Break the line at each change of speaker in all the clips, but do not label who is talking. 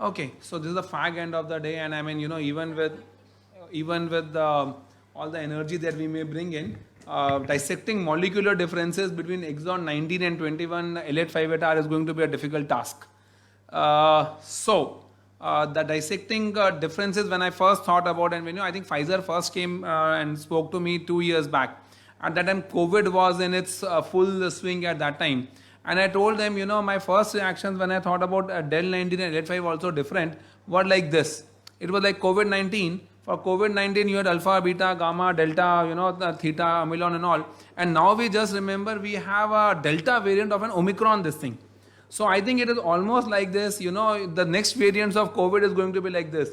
Okay, so this is the fag end of the day, and I mean, even with all the energy that we may bring in, dissecting molecular differences between exon 19 and 21 L858R is going to be a difficult task. The dissecting differences, when I first thought about, and I think Pfizer first came and spoke to me 2 years back. At that time, COVID was in its full swing at that time. And I told them, my first reactions when I thought about Del 19 and L858 also different were like this. It was like COVID-19. For COVID-19, you had alpha, beta, gamma, delta, the theta, amylon and all. And now we just remember we have a delta variant of an Omicron, this thing. So I think it is almost like this, the next variants of COVID is going to be like this.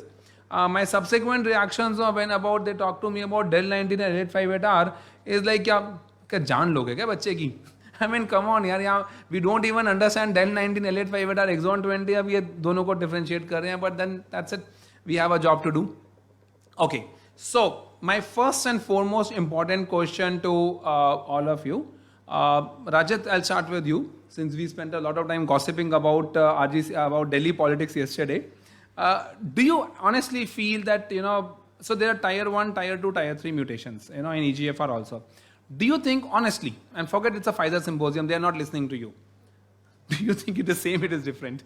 My subsequent reactions of when they talk to me about Del 19 and L858R is like, क्या जान लोगे क्या बच्चे की? I mean, come on, यार, we don't even understand Del 19, L858R, Exon 20, अब ये दोनों को differentiate कर रहे हैं, but then that's it. We have a job to do. Okay, so my first and foremost important question to all of you. Rajat, I'll start with you, since we spent a lot of time gossiping about RGC, about Delhi politics yesterday. Do you honestly feel that, so there are tier 1, tier 2, tier 3 mutations, in EGFR also. Do you think, honestly, and forget it's a Pfizer symposium, they are not listening to you. Do you think it is same, it is different?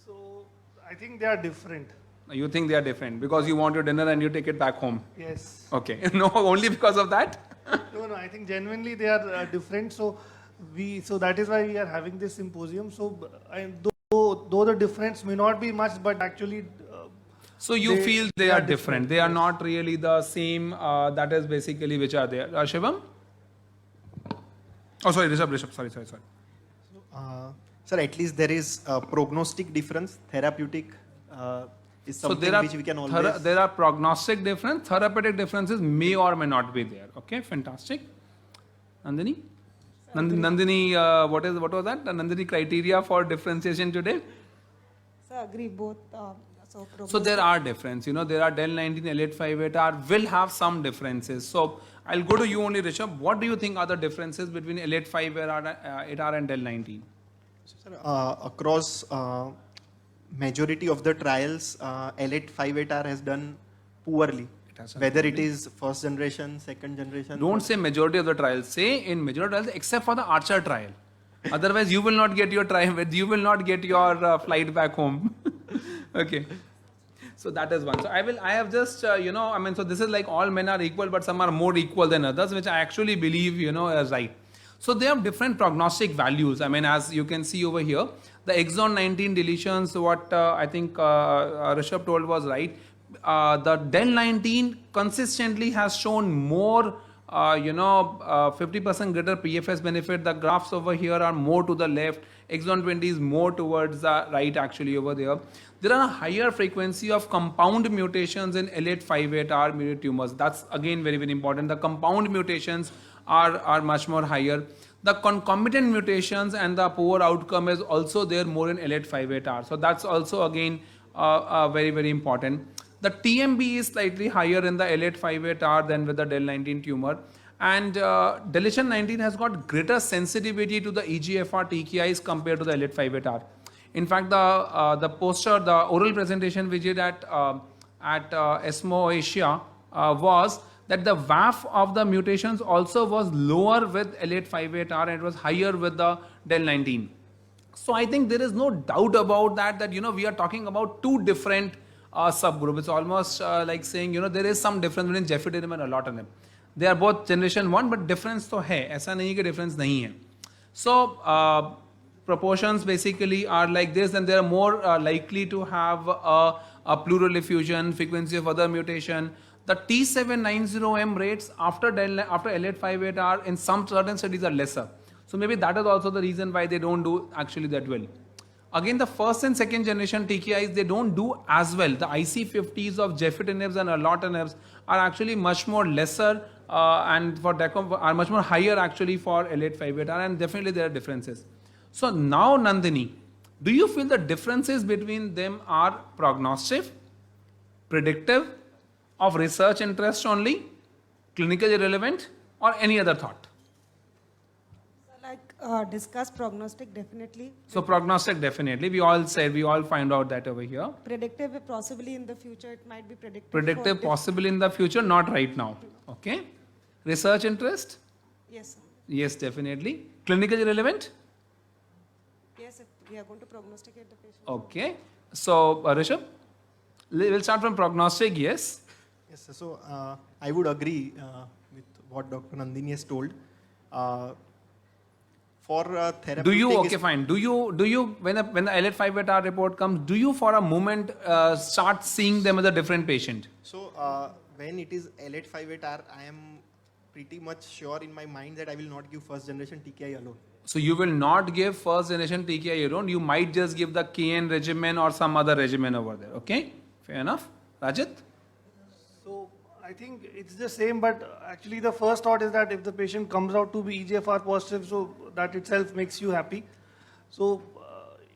So, I think they are different.
You think they are different because you want your dinner and you take it back home?
Yes.
Okay. No, only because of that?
No, I think genuinely they are different. So that is why we are having this symposium. So though the difference may not be much, but actually...
So you feel they are different. They are not really the same, that is basically which are there. Shivam? Oh, sorry, Rishabh, sorry.
Sir, at least there is a prognostic difference, therapeutic is something which we can always...
There are prognostic difference, therapeutic differences may or may not be there. Okay, fantastic. Nandini? Nandini, what was that? Nandini criteria for differentiation today?
So agree both.
So there are differences. There are Del 19, L858R will have some differences. So I'll go to you only, Rishabh. What do you think are the differences between L858R and Del 19?
Sir, across majority of the trials, L858R has done poorly. Whether it is first generation, second generation.
Don't say majority of the trials. Say in majority of trials except for the Archer trial. Otherwise, you will not get your trial. You will not get your flight back home. Okay. So that is one. So I have just, so this is like all men are equal, but some are more equal than others, which I actually believe, is right. So they have different prognostic values. As you can see over here, the exon 19 deletions, what I think Rishabh told was right. The Del 19 consistently has shown more, 50% greater PFS benefit. The graphs over here are more to the left. Exon 20 is more towards the right actually over there. There are a higher frequency of compound mutations in L858R mutant tumors. That's again very, very important. The compound mutations are much more higher. The concomitant mutations and the poor outcome is also there more in L858R. So that's also again very, very important. The TMB is slightly higher in the L858R than with the Del 19 tumor. And deletion 19 has got greater sensitivity to the EGFR TKIs compared to the L858R. In fact, the oral presentation we did at ESMO Asia was that the VAF of the mutations also was lower with L858R and it was higher with the Del 19. So I think there is no doubt about that we are talking about two different subgroups. It's almost like saying, there is some difference between gefitinib and erlotinib. They are both generation 1, but difference तो है. ऐसा नहीं कि difference नहीं है. So proportions basically are like this, and they are more likely to have a pleural effusion, frequency of other mutation. The T790M rates after L858R in some certain studies are lesser. So maybe that is also the reason why they don't do actually that well. Again, the first and second generation TKIs, they don't do as well. The IC50s of gefitinibs and erlotinibs are actually much more lesser and for are much more higher actually for L858R, and definitely there are differences. So now Nandini, do you feel the differences between them are prognostic, predictive, of research interest only, clinically relevant, or any other thought?
Like Discuss prognostic definitely.
So prognostic definitely. We all said, we all find out that over here.
Predictive possibly in the future it might be predictive.
Predictive
for
possible in the future, not right now. Okay. Research interest?
Yes, sir.
Yes, definitely. Clinically relevant?
Yes, if we are going to prognosticate the patient.
Okay. So, Rishabh, we'll start from prognostic, yes.
Yes, sir. So I would agree with what Dr. Nandini has told. For therapeutic,
Do you, okay, fine. Do you, when the L858R report comes, do you for a moment start seeing them as a different patient?
So when it is L858R, I am pretty much sure in my mind that I will not give first generation TKI alone.
So you will not give first generation TKI alone. You might just give the KN regimen or some other regimen over there. Okay, fair enough. Rajat?
So I think it's the same, but actually the first thought is that if the patient comes out to be EGFR positive, so that itself makes you happy. So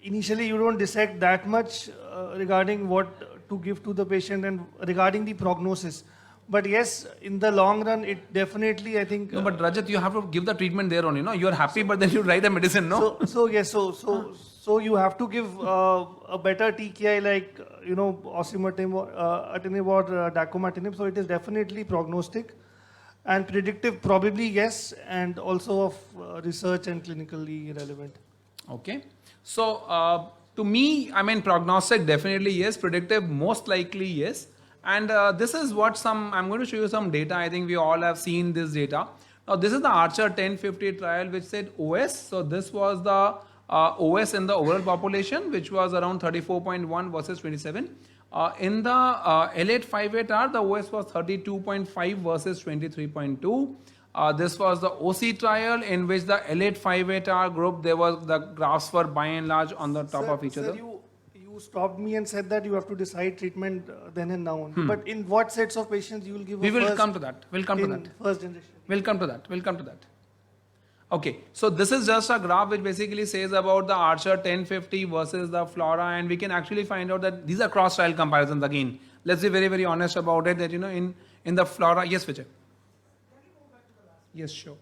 initially you don't dissect that much regarding what to give to the patient and regarding the prognosis. But yes, in the long run, it definitely, I think.
No, but Rajat, you have to give the treatment there only. No, you're happy, but then you write a medicine. No.
So you have to give a better TKI like osimertinib or atinib or dacomatinib. So it is definitely prognostic and predictive, probably yes, and also of research and clinically relevant.
Okay. So to me, I mean prognostic definitely yes, predictive most likely yes. And this is what I'm going to show you some data. I think we all have seen this data. Now this is the Archer 1050 trial which said OS. So this was the OS in the overall population which was around 34.1 versus 27. In the L858R, the OS was 32.5 versus 23.2. This was the OC trial in which the L858R group, there was the graphs were by and large on the top of each other.
You stopped me and said that you have to decide treatment then and now. But in what sets of patients you will give?
We will come to that. We'll come to that.
First generation.
We'll come to that. We'll come to that. Okay, so this is just a graph which basically says about the Archer 1050 versus the Flora, and we can actually find out that these are cross-trial comparisons again. Let's be very, very honest about it. That in the Flora, yes, Vijay. Yes, sure.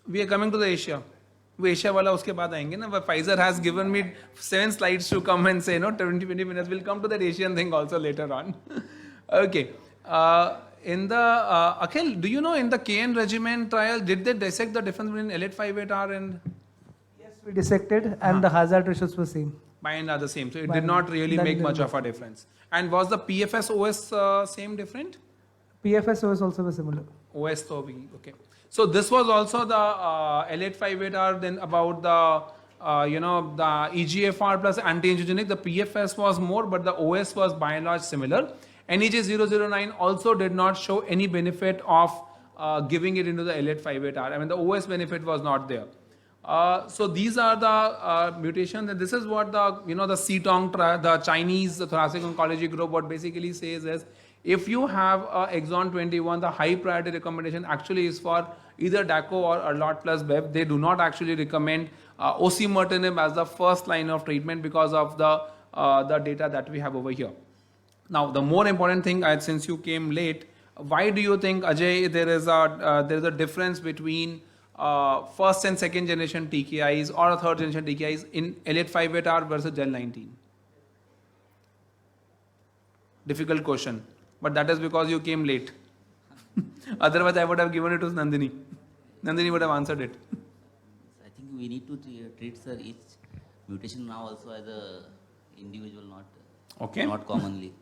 We are coming to the Asia. वो Asia वाला उसके बाद आएंगे ना. Pfizer has given me 7 slides to come and say 20 minutes. We'll come to that Asian thing also later on. Okay. In the Akhil, do you know in the KN regimen trial did they dissect the difference between L858R and?
Yes, we dissected and the hazard ratios were same.
By and large the same. So it did not really make much of a difference. And was the PFS OS same different?
PFS was also similar.
OS to be okay. So this was also the L858R. Then about the the EGFR plus anti-angiogenic. The PFS was more, but the OS was by and large similar. NEJ009 also did not show any benefit of giving it into the L858R. I mean the OS benefit was not there. So these are the mutations, and this is what the the CTONG, the Chinese thoracic oncology group, what basically says is, if you have exon 21, the high priority recommendation actually is for either DACO or L8 plus BEV. They do not actually recommend osimertinib as the first line of treatment because of the data that we have over here. Now, the more important thing, since you came late, why do you think, Ajay, there is a difference between first and second generation TKIs or a third generation TKIs in L858R versus L19? Difficult question. But that is because you came late. Otherwise, I would have given it to Nandini. Nandini would have answered it.
I think we need to treat each mutation now also as a individual, not commonly.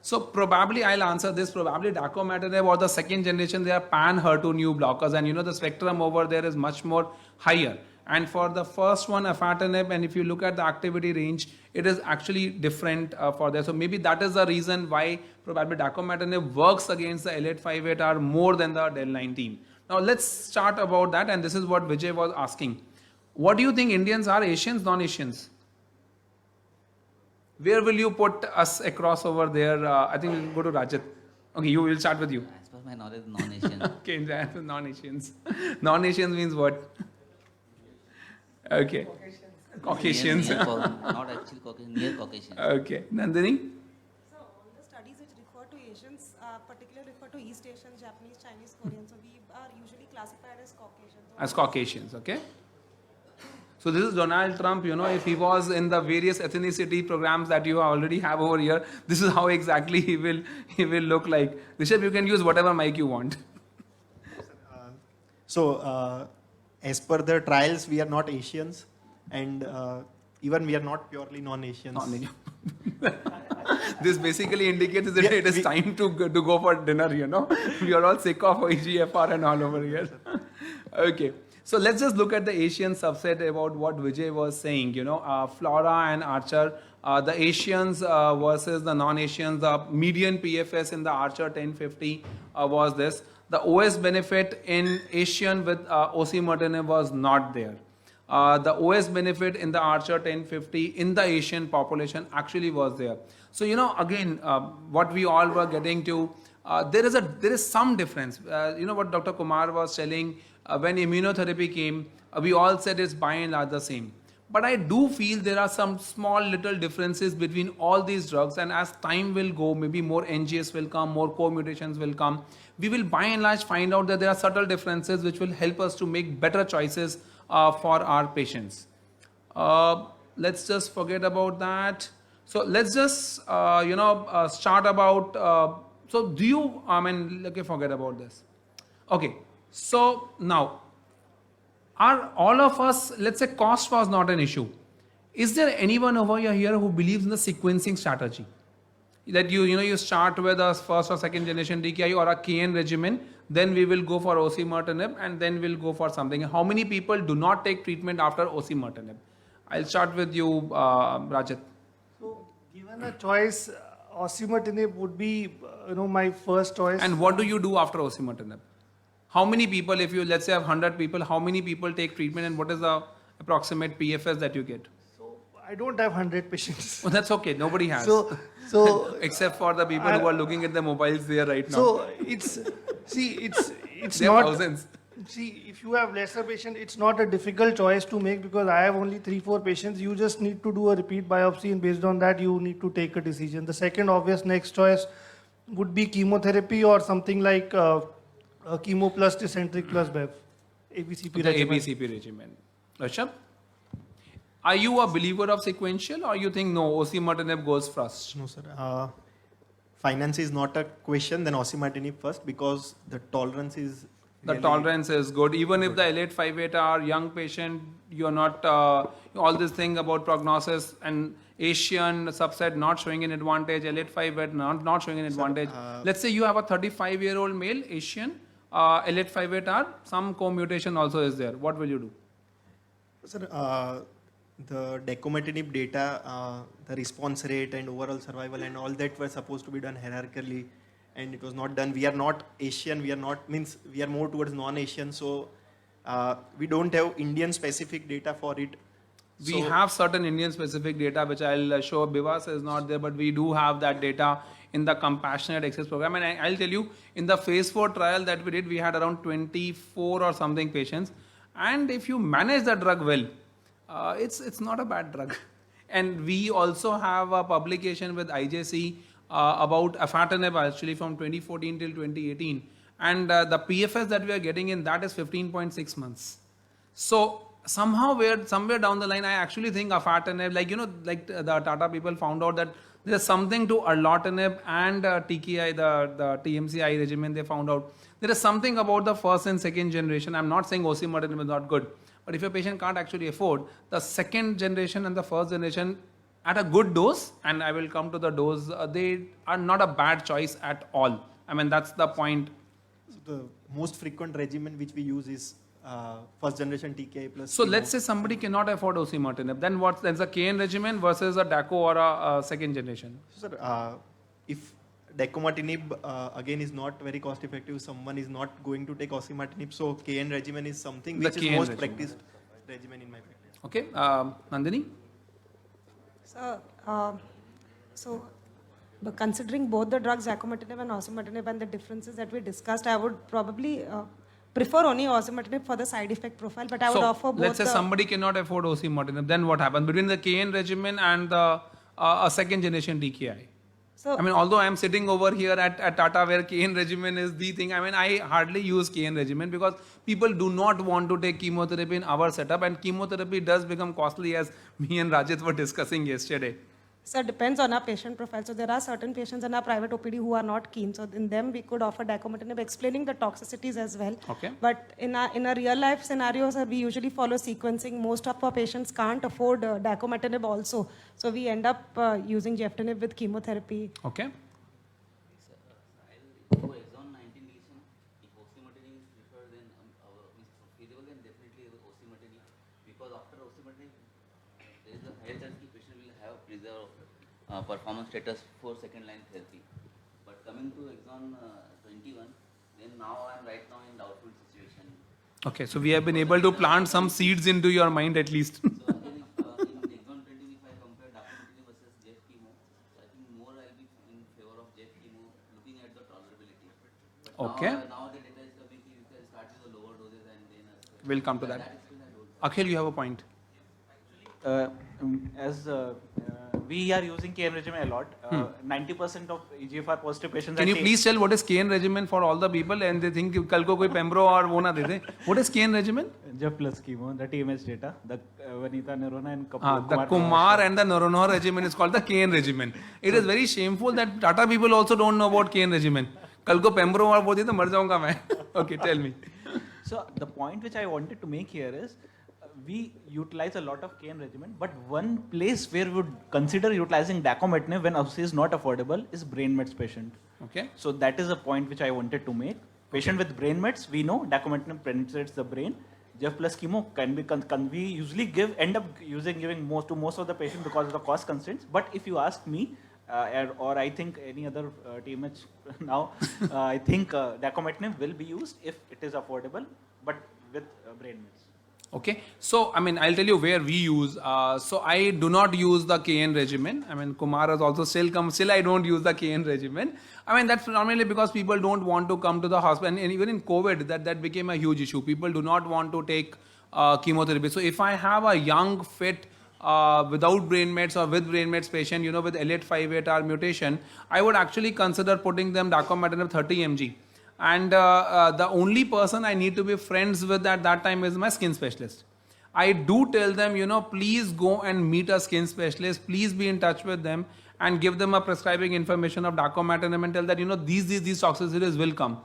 So probably I'll answer this. Probably dacomatinib or the second generation, they are pan-HER2 new blockers, and the spectrum over there is much more higher. And for the first one, afatinib, and if you look at the activity range, it is actually different for there. So maybe that is the reason why probably dacomatinib works against the L858R more than the Del19. Now let's start about that, and this is what Vijay was asking. What do you think Indians are, Asians, non-Asians? Where will you put us across over there? I think we'll go to Rajat. Okay, you will start with you.
As per my knowledge, non-Asian.
Okay, non-Asians. Non-Asians means what? Okay. Caucasians.
Not actually Caucasian, near Caucasian.
Okay. Nandini?
So all the studies which refer to Asians, particularly refer to East Asian, Japanese, Chinese, Korean. So we are usually classified as Caucasian. So
As Caucasians, okay? So this is Donald Trump, if he was in the various ethnicity programs that you already have over here, this is how exactly he will look like. Rishabh, you can use whatever mic you want.
So, as per the trials, we are not Asians, and even we are not purely non-Asians.
This basically indicates that it is time to go for dinner, We are all sick of EGFR and all over here. Okay. So let's just look at the Asian subset about what Vijay was saying, Flora and Archer, the Asians versus the non-Asians, the median PFS in the Archer 1050 was this. The OS benefit in Asian with osimertinib was not there. The OS benefit in the Archer 1050 in the Asian population actually was there. So, again, what we all were getting to, there is some difference. What Dr. Kumar was telling, when immunotherapy came, we all said it's by and large the same. But I do feel there are some small little differences between all these drugs, and as time will go, maybe more NGS will come, more co-mutations will come. We will by and large find out that there are subtle differences which will help us to make better choices for our patients. Let's just forget about that. So let's just, start about, forget about this. Okay, so now, are all of us, let's say cost was not an issue. Is there anyone over here who believes in the sequencing strategy? That you start with a first or second generation DKI or a KN regimen, then we will go for osimertinib and then we'll go for something. How many people do not take treatment after osimertinib? I'll start with you, Rajat.
So, given a choice, osimertinib would be, my first choice.
And what do you do after osimertinib? How many people, if you let's say have 100 people, how many people take treatment and what is the approximate PFS that you get?
So, I don't have 100 patients.
Oh, that's okay. Nobody has.
So
except for the people who are looking at the mobiles there right now.
So it's
there
not
are thousands.
See, if you have lesser patient, it's not a difficult choice to make because I have only 3-4 patients. You just need to do a repeat biopsy, and based on that, you need to take a decision. The second obvious next choice would be chemotherapy or something like chemo plus Tecentriq plus Bev, ABCP regimen.
ABCP regimen. Rishabh? Are you a believer of sequential or you think no, osimertinib goes first?
No, sir. Finance is not a question, then osimertinib first because the tolerance is
tolerance is good. Even if the L858R young patient, you're not, all this thing about prognosis and Asian subset not showing an advantage, L858 not showing an advantage. Let's say you have a 35-year-old male Asian, L858R, some co-mutation also is there. What will you do?
Sir, the decometinib data, the response rate and overall survival and all that were supposed to be done hierarchically and it was not done. We are not Asian, we are more towards non-Asian, so we don't have Indian specific data for it.
We have certain Indian specific data which I'll show. Bivas is not there, but we do have that data in the compassionate access program. And I'll tell you, in the phase 4 trial that we did, we had around 24 or something patients. And if you manage the drug well, it's not a bad drug. And we also have a publication with IJC about afatinib actually from 2014 till 2018. And the PFS that we are getting in that is 15.6 months. So somewhere down the line, I actually think afatinib, like the Tata people found out that there's something to erlotinib and TKI, the TMCI regimen, they found out. There is something about the first and second generation. I'm not saying osimertinib is not good. But if your patient can't actually afford, the second generation and the first generation at a good dose, and I will come to the dose, they are not a bad choice at all. I mean, that's the point.
So the most frequent regimen which we use is first generation TKI plus.
So let's say somebody cannot afford osimertinib. Then what's a KN regimen versus a DACO or a second generation?
So sir, if decometinib again is not very cost effective, someone is not going to take osimertinib, so KN regimen is something which is most practiced regimen in my practice.
Okay, Nandini?
So but considering both the drugs, acomatinib and osimertinib, and the differences that we discussed, I would probably prefer only osimertinib for the side effect profile, but I would offer both.
Let's say somebody cannot afford osimertinib, then what happens between the KN regimen and the a second generation DKI?
So
I mean, although I am sitting over here at Tata where KN regimen is the thing, I mean, I hardly use KN regimen because people do not want to take chemotherapy in our setup, and chemotherapy does become costly, as me and Rajit were discussing yesterday.
So it depends on our patient profile. So there are certain patients in our private OPD who are not keen. So in them we could offer dacometinib, explaining the toxicities as well.
Okay.
But in a real life scenarios, we usually follow sequencing. Most of our patients can't afford dacometinib also. So we end up using geftinib with chemotherapy.
Okay.
For exon 19 deletion, if osimertinib is preferred, then feasible, then definitely osimertinib, because after osimertinib, there is a higher chance the patient will have preserved performance status for second line therapy. But coming to exon 21, then now I am right now in doubtful situation.
Okay, so we have been able to plant some seeds into your mind at least.
So again, in exon 20, if I compare dacometinib versus Jeff chemo, so I think more I'll be in favor of Jeff chemo, looking at the tolerability. But
Okay.
now the data is coming, you can start with the lower doses and then.
We'll come to that.
That is still I don't.
Akhil, you have a point.
As we are using KM regimen a lot, 90% of EGFR positive patients
Can
are
you please tell what is KN regimen for all the people and they think kal ko koi pembro or wo na de de. What is KN regimen?
Jeff plus chemo, the TMS data, the Vanita Nerona and
The Kumar and the Noronor regimen is called the KN regimen. It is very shameful that Tata people also don't know about KN regimen. Kal ko pembro or wo de to mar jaunga main. Okay, tell me.
So the point which I wanted to make here is, we utilize a lot of KN regimen, but one place where we would consider utilizing dacometinib when OC is not affordable is brain mets patient.
Okay.
So that is a point which I wanted to make. Patient with brain mets, we know dacometinib penetrates the brain. Jeff plus chemo can be we usually giving most of the patient because of the cost constraints. But if you ask me, or I think any other TMH now, I think dacometinib will be used if it is affordable, but with brain mets.
Okay, so I mean, I'll tell you where we use. So I do not use the KN regimen. I mean, Kumar has also still I don't use the KN regimen. I mean, that's normally because people don't want to come to the hospital, and even in COVID, that became a huge issue. People do not want to take chemotherapy. So if I have a young, fit, without brain mets or with brain mets patient, with L858R mutation, I would actually consider putting them dacometinib 30 mg. And the only person I need to be friends with at that time is my skin specialist. I do tell them, please go and meet a skin specialist. Please be in touch with them and give them a prescribing information of dacometinib and tell that, these toxicities will come.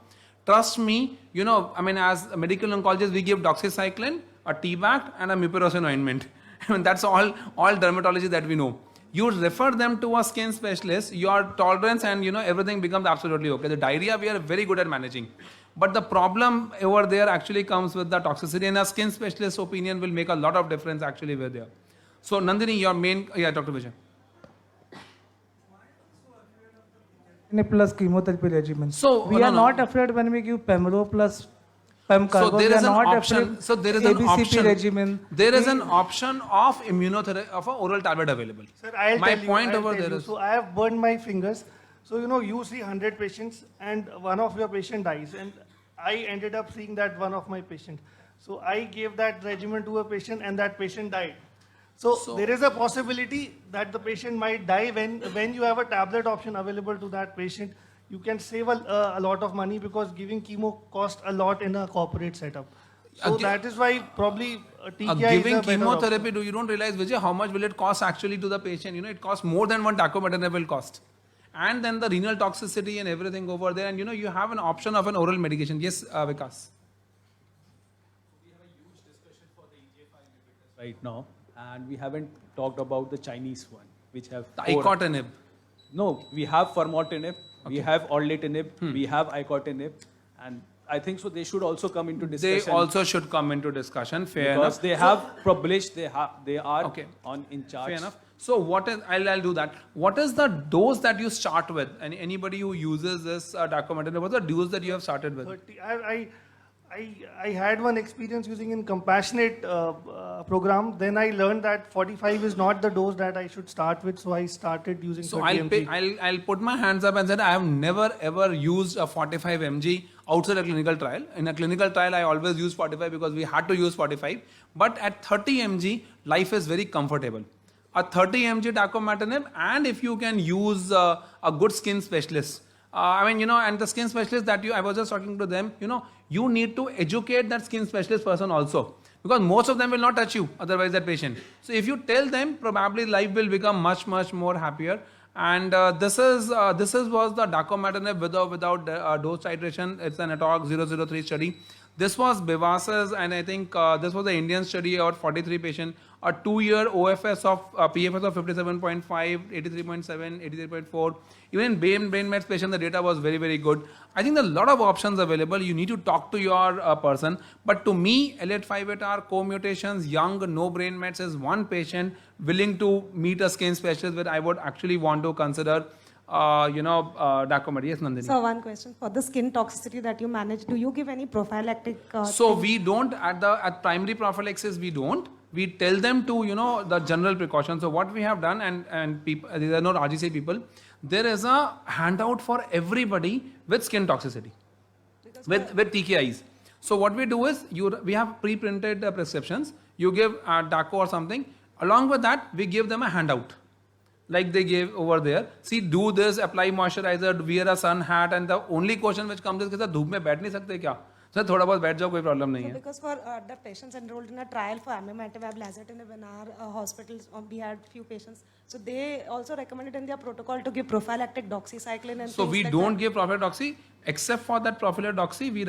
Trust me, I mean, as a medical oncologist, we give doxycycline, a T-Bact and a mupirocin ointment. I mean, that's all dermatology that we know. You refer them to a skin specialist, your tolerance and everything becomes absolutely okay. The diarrhea we are very good at managing. But the problem over there actually comes with the toxicity, and a skin specialist's opinion will make a lot of difference actually where they are. So Nandini, your main, Dr. Vijay.
Plus chemotherapy regimen.
So,
we are not afraid when we give pembro plus
So there is an option.
afraid
So there is an
ABCP
option.
regimen.
There is an option of immunotherapy of an oral tablet available.
Sir, I'll
My
tell you,
point
I'll
over
tell
there
you.
is.
So I have burned my fingers. So you see 100 patients and one of your patient dies, and I ended up seeing that one of my patient. So I gave that regimen to a patient and that patient died. So there is a possibility that the patient might die when you have a tablet option available to that patient. You can save a lot of money because giving chemo costs a lot in a corporate setup. So that is why probably TKI
Giving
is a better
chemotherapy,
option.
you don't realize, Vijay, how much will it cost actually to the patient? It costs more than what dacometinib will cost. And then the renal toxicity and everything over there. And you have an option of an oral medication. Yes, Vikas.
We have a huge discussion for the EGFR inhibitors right now, and we haven't talked about the Chinese one, which have
The icotinib.
No, we have formotinib, we have orlatinib, we have icotinib, and I think so they should also come into discussion.
They also should come into discussion. Fair
because
enough.
they have published, they are
Okay.
in charge.
Fair enough. So what is, I'll do that. What is the dose that you start with? And anybody who uses this dacometinib, what's the dose that you have started with?
30. I had one experience using in compassionate program. Then I learned that 45 is not the dose that I should start with. So I started using
So
30 mg.
I'll put my hands up and said I have never ever used a 45 mg outside a clinical trial. In a clinical trial, I always use 45 because we had to use 45. But at 30 mg, life is very comfortable. a 30 mg dacometinib, and if you can use a good skin specialist. I mean, and the skin specialist that I was just talking to them, you need to educate that skin specialist person also. Because most of them will not touch you, otherwise that patient. So if you tell them, probably life will become much, much more happier. And this was the dacometinib with or without dose titration. It's an ATOG 003 study. This was Bevasa's, and I think this was the Indian study about 43 patients, a 2-year OFS of PFS of 57.5, 83.7, 83.4. Even in brain mets patient, the data was very, very good. I think there are a lot of options available. You need to talk to your person. But to me, L858R co-mutations, young, no brain mets is one patient willing to meet a skin specialist where I would actually want to consider dacometinib. Yes, Nandini.
So one question, for the skin toxicity that you manage, do you give any prophylactic?
So we don't at primary prophylaxis, we don't. We tell them to the general precautions. So what we have done, and people, there are no RGC people, there is a handout for everybody with skin toxicity, with TKIs. So what we do is we have pre-printed prescriptions. You give DACO or something. Along with that, we give them a handout, like they gave over there. See, do this, apply moisturizer, wear a sun hat, and the only question which comes is कि sir धूप में बैठ नहीं सकते क्या? Sir थोड़ा बहुत बैठ जाओ, कोई problem नहीं है.
Because for the patients enrolled in a trial for amivantamab lazertinib in our hospitals, we had few patients. So they also recommended in their protocol to give prophylactic doxycycline and.
So we don't give prophylactic doxy, except for that prophylactic doxy, we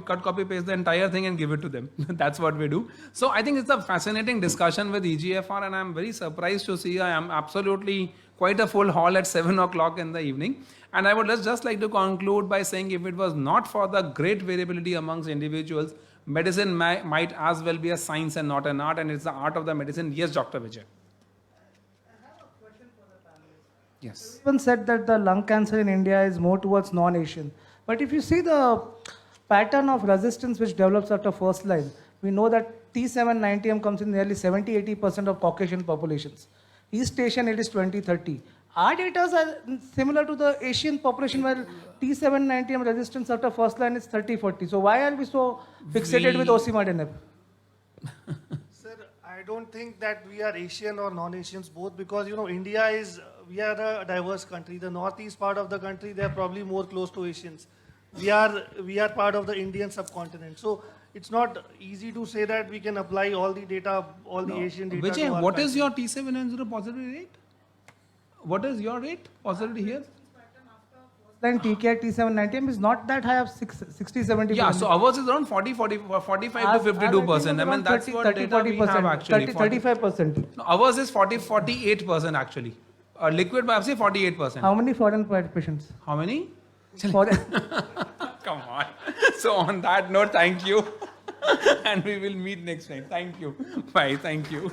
cut, copy, paste the entire thing and give it to them. That's what we do. So I think it's a fascinating discussion with EGFR, and I'm very surprised to see I am absolutely quite a full hall at 7 o'clock in the evening. And I would just like to conclude by saying, if it was not for the great variability amongst individuals, medicine might as well be a science and not an art, and it's the art of the medicine. Yes, Dr. Vijay. Yes.
Everyone said that the lung cancer in India is more towards non-Asian. But if you see the pattern of resistance which develops after first line, we know that T790M comes in nearly 70-80% of Caucasian populations. East Asian, it is 20-30. Our data are similar to the Asian population where T790M resistance after first line is 30-40. So why are we so fixated with osimertinib?
Sir, I don't think that we are Asian or non-Asians both, because India we are a diverse country. The northeast part of the country, they are probably more close to Asians. We are part of the Indian subcontinent. So it's not easy to say that we can apply all the data, all the Asian data.
Vijay, what is your T790 positivity rate? What is your rate positivity here?
Then TKI T790M is not that high of 60-70%.
Yeah, so ours is around 45 to 52%. I mean, that's
30,
what
30,
data we
40%,
have actually.
35%.
No, ours is 48% actually. Liquid biopsy 48%.
How many foreign patients?
How many?
Foreign.
Come on. So on that note, thank you. And we will meet next time. Thank you. Bye. Thank you.